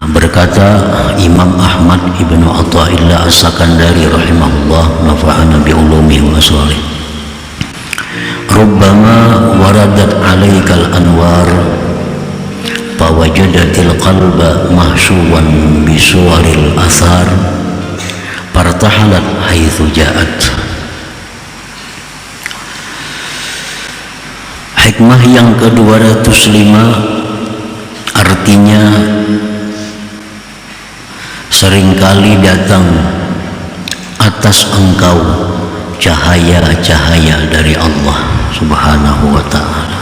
Berkata Imam Ahmad ibnu Athaillah as-Sakandari rahimahullah, nafa'ana bi ulumihi wa asrarih, rubbama waradat alaikal anwar fawajadatil qalba mahsyuwan bisuwaril athar partahalat haitsu ja'at. Hikmah yang ke-205 artinya seringkali datang atas engkau cahaya-cahaya dari Allah Subhanahu wa ta'ala,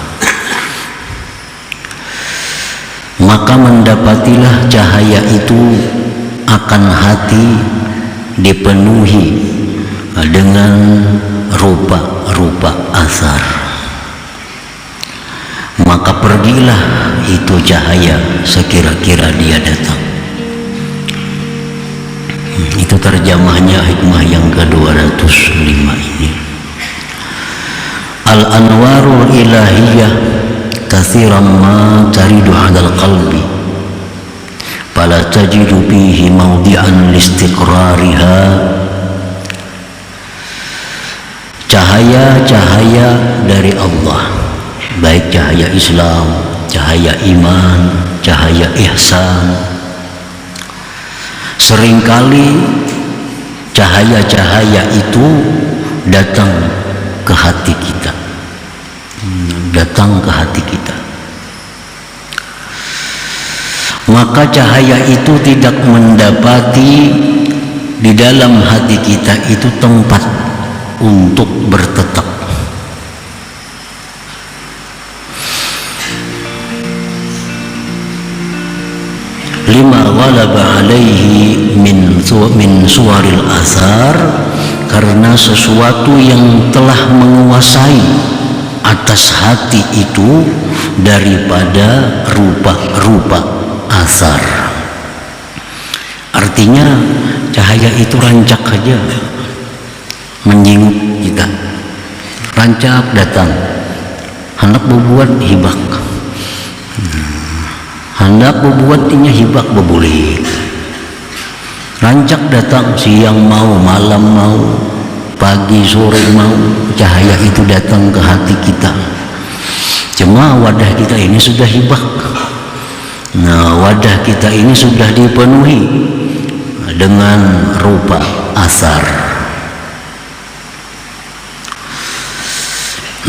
maka mendapatilah cahaya itu akan hati dipenuhi dengan rupa-rupa asar, maka pergilah itu cahaya sekira-kira dia datang. Itu terjemahnya hikmah yang ke-205 ini. Al-anwarul ilahiyah kathiran ma taridu 'alal qalbi fala tajidu fihi mawdi'an listiqrariha. Cahaya-cahaya dari Allah, baik cahaya Islam, cahaya iman, cahaya ihsan, seringkali cahaya-cahaya itu datang ke hati kita, maka cahaya itu tidak mendapati di dalam hati kita itu tempat untuk bertetap. Lima ghalaba alaihi min suwaril athar, karena sesuatu yang telah menguasai atas hati itu daripada rupa-rupa asar. Artinya cahaya itu rancak saja menyinggung kita, rancak datang, hendak berbuat hibak, hendak berbuatnya hibak bebulik, rancak datang, siang mau, malam mau, pagi sore mau, cahaya itu datang ke hati kita. Cuma wadah kita ini sudah hibak. Nah, wadah kita ini sudah dipenuhi dengan rupa asar.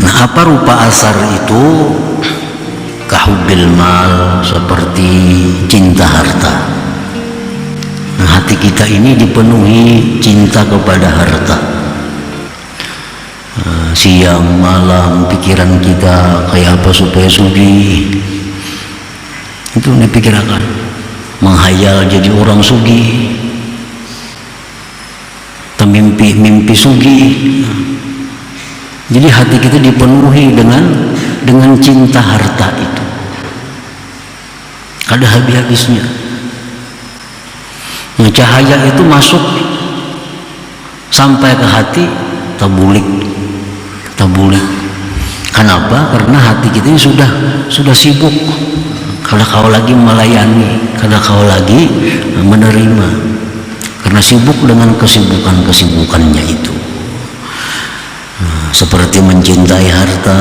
Nah, apa rupa asar itu? Kahubbil mal, seperti cinta harta. Nah, hati kita ini dipenuhi cinta kepada harta. Siang malam pikiran kita kayak apa supaya sugih, itu dipikirkan, menghayal jadi orang sugih, mimpi sugih. Jadi hati kita dipenuhi dengan cinta harta itu, ada habis-habisnya. Nah, cahaya itu masuk sampai ke hati, tabulik. Kenapa? Karena hati kita ini sudah sibuk, kada kau lagi melayani, kada kau lagi menerima, karena sibuk dengan kesibukannya itu. Seperti mencintai harta,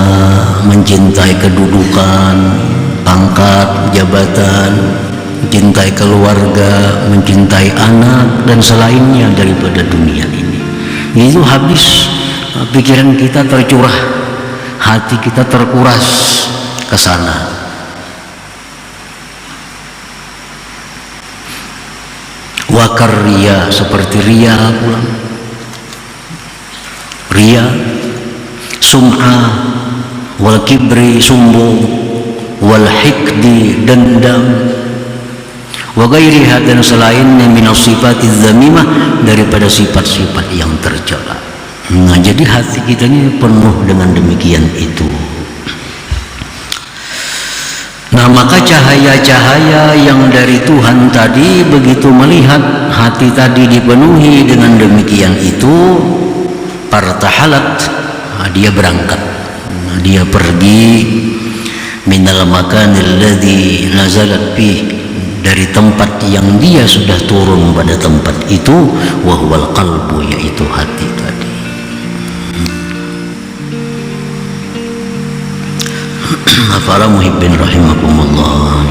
mencintai kedudukan, pangkat, jabatan, mencintai keluarga, mencintai anak dan selainnya daripada dunia ini. Itu habis, pikiran kita tercurah, hati kita terkuras ke sana. Wakar ria, seperti ria pula. Ria, sum'ah, wal kibri, sombong, wal hikdi, dendam, wa ghairiha, dan selainnya minas sifatiz zamimah, daripada sifat-sifat yang tercela. Nah, jadi hati kita ini penuh dengan demikian itu. Nah, maka cahaya-cahaya yang dari Tuhan tadi, begitu melihat hati tadi dipenuhi dengan demikian itu, partahalat, dia berangkat, dia pergi minal makanil ladzi nazalat fih, dari tempat yang dia sudah turun pada tempat itu, wahwal qalbu, yaitu hati tadi. Para muhibbin rahimakumullah,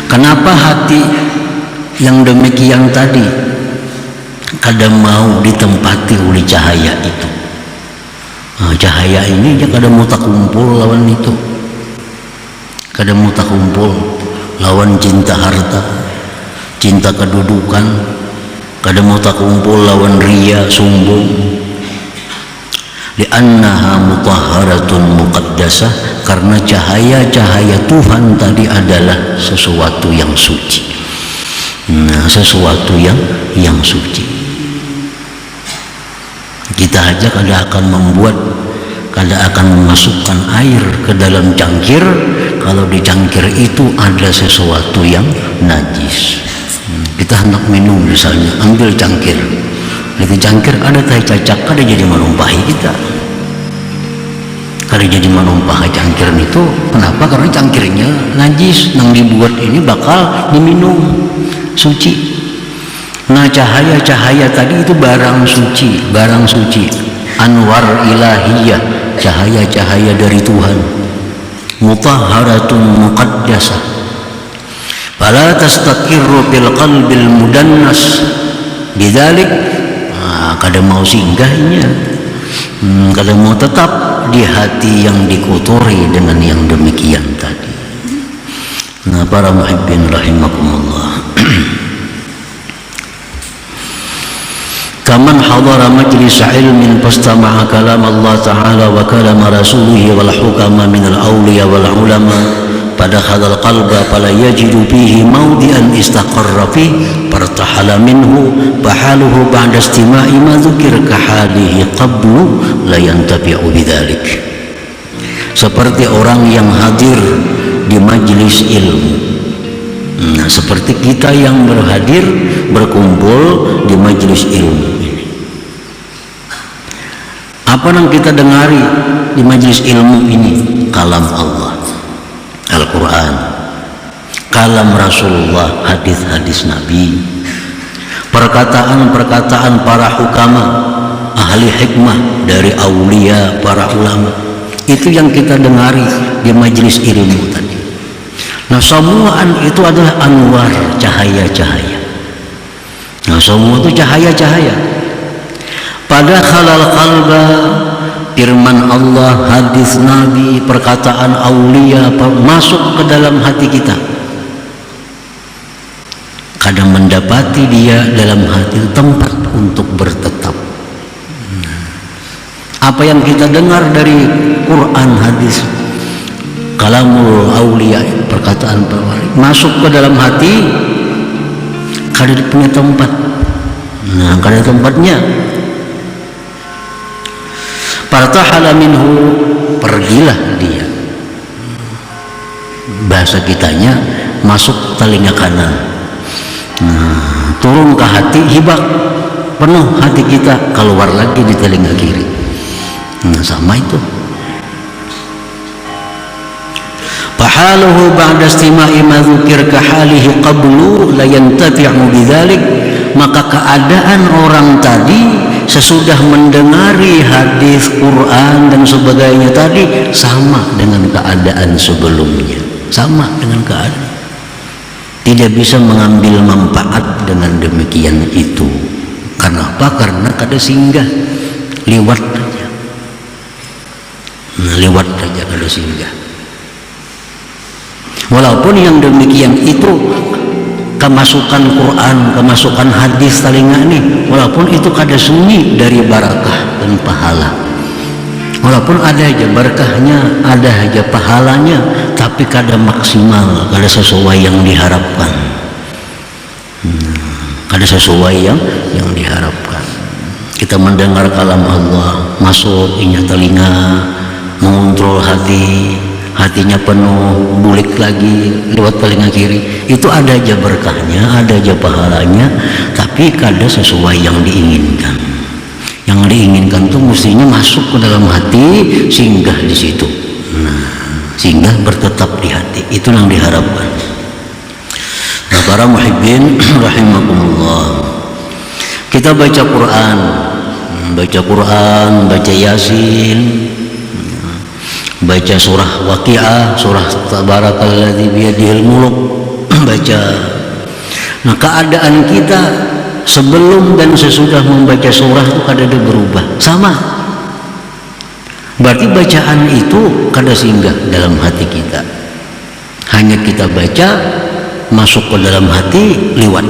kenapa hati yang demikian tadi kadang mau ditempati oleh cahaya itu? Cahaya ini dia kadang mau tak kumpul lawan itu, kadang mau tak kumpul lawan cinta harta, cinta kedudukan, kadang mau tak kumpul lawan riya, sombong. Li'annaha mutahharatun muqaddasah, karena cahaya-cahaya Tuhan tadi adalah sesuatu yang suci. Sesuatu yang suci. Kita aja kadang akan membuat, kadang akan memasukkan air ke dalam cangkir, kalau di cangkir itu ada sesuatu yang najis. Kita hendak minum misalnya, ambil cangkir, di cangkir ada tai cacak, kada jadi menumpahi kita, kada jadi menumpahi cangkir itu. Kenapa? Karena cangkirnya najis, yang dibuat ini bakal diminum, suci. Nah, cahaya-cahaya tadi itu barang suci, barang suci, anwar ilahiyah, cahaya-cahaya dari Tuhan, mutahharatun muqaddasah, fala tastaqirru bil qalbil mudannas bidzalik. Kada mau singgahnya, kada mau tetap di hati yang dikotori dengan yang demikian tadi. Nah, para muhibbin rahimakumullah, kaman hadara majlis ilmin fastama'a kalam Allah Ta'ala wa kalam Rasulih wal hukama min al-awliya wal ulama, fadakhal al-qalba fala yajidu fihi mawdi'an istaqarra fihi fartahala minhu fahaluhu ba'da istima'i ma dzukir ka halihi qablu la yantafi'u bidzalik. Seperti orang yang hadir di majlis ilmu. Nah, seperti kita yang berhadir, berkumpul di majlis ilmu ini. Apa yang kita dengari di majlis ilmu ini? Kalam Allah, Al-Quran, kalam Rasulullah, hadis-hadis Nabi, perkataan-perkataan para hukama, ahli hikmah dari aulia, para ulama. Itu yang kita dengari di majlis ilmu tadi. Nah, semuaan itu adalah anwar, cahaya-cahaya. Nah, semua itu cahaya-cahaya. Pada khalal qalba, firman Allah, hadis Nabi, perkataan aulia masuk ke dalam hati kita. Kadang mendapati dia dalam hati tempat untuk bertetap. Apa yang kita dengar dari Quran, hadis, kalamul aulia, perkataan para wali, masuk ke dalam hati, kada punya tempat. Nah, kada tempatnya. Fartahala minhu, pergilah dia. Bahasa kitanya, masuk telinga kanan. Nah, turun ke hati, hibak, penuh hati kita, keluar lagi di telinga kiri. Nah, sama itu. Fahaluhu ba'da istima'i ma dzukir ka halihi qablu la yantafi'u bidzalik, maka keadaan orang tadi sesudah mendengari hadis, Quran dan sebagainya tadi sama dengan keadaan sebelumnya, sama dengan keadaan. Tidak bisa mengambil manfaat dengan demikian itu. Karena apa? Karena kada singgah, liwat saja. Liwat saja, kada singgah. Walaupun yang demikian itu kemasukan Quran, kemasukan hadis telinga ini, walaupun itu kada sunyi dari barakah dan pahala, walaupun ada aja berkahnya, ada aja pahalanya, tapi kada maksimal, kada sesuai yang diharapkan, kada sesuai yang diharapkan. Kita mendengar kalam Allah, masuk inya telinga, mengontrol hati, hatinya penuh, bulik lagi lewat telinga kiri, itu ada aja berkahnya, ada aja pahalanya, tapi kada sesuai yang diinginkan. Yang diinginkan tuh mestinya masuk ke dalam hati, singgah di situ. Nah, singgah bertetap di hati, itu yang diharapkan. Nah, Para muhibbin rahimakumullah, kita baca Quran, baca Yasin, baca surah Waqiah, surah Tabarakalladzi biyadihil mulk, baca. Nah, keadaan kita sebelum dan sesudah membaca surah itu kadang berubah. Sama. Berarti bacaan itu kada singgah dalam hati kita. Hanya kita baca, masuk ke dalam hati, lewat.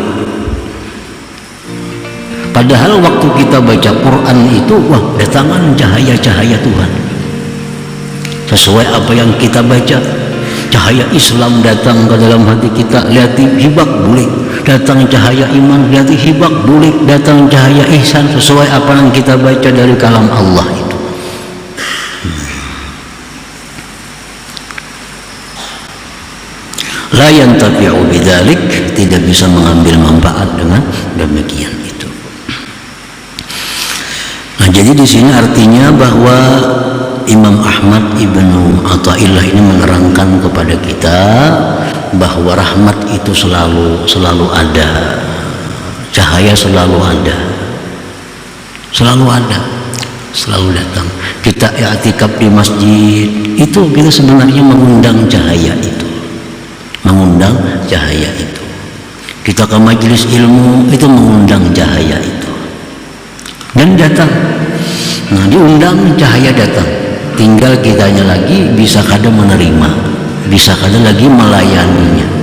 Padahal waktu kita baca Quran itu, wah, datangan cahaya-cahaya Tuhan. Sesuai apa yang kita baca, cahaya Islam datang ke dalam hati kita, lihat hibak bulik, datang cahaya iman, lihat hibak bulik, datang cahaya ihsan, sesuai apa yang kita baca dari kalam Allah itu. La yantafi'u bidzalik, tidak bisa mengambil manfaat dengan demikian itu. Nah, jadi di sini artinya bahwa Imam Ahmad Ibnu Athaillah ini menerangkan kepada kita bahwa rahmat itu selalu ada, cahaya selalu ada, selalu datang. Kita i'tikaf di masjid, itu kita sebenarnya mengundang cahaya itu, kita ke majelis ilmu itu mengundang cahaya itu, dan datang. Nah, diundang cahaya datang, tinggal kitanya lagi bisa kada menerima, bisa kada lagi melayaninya.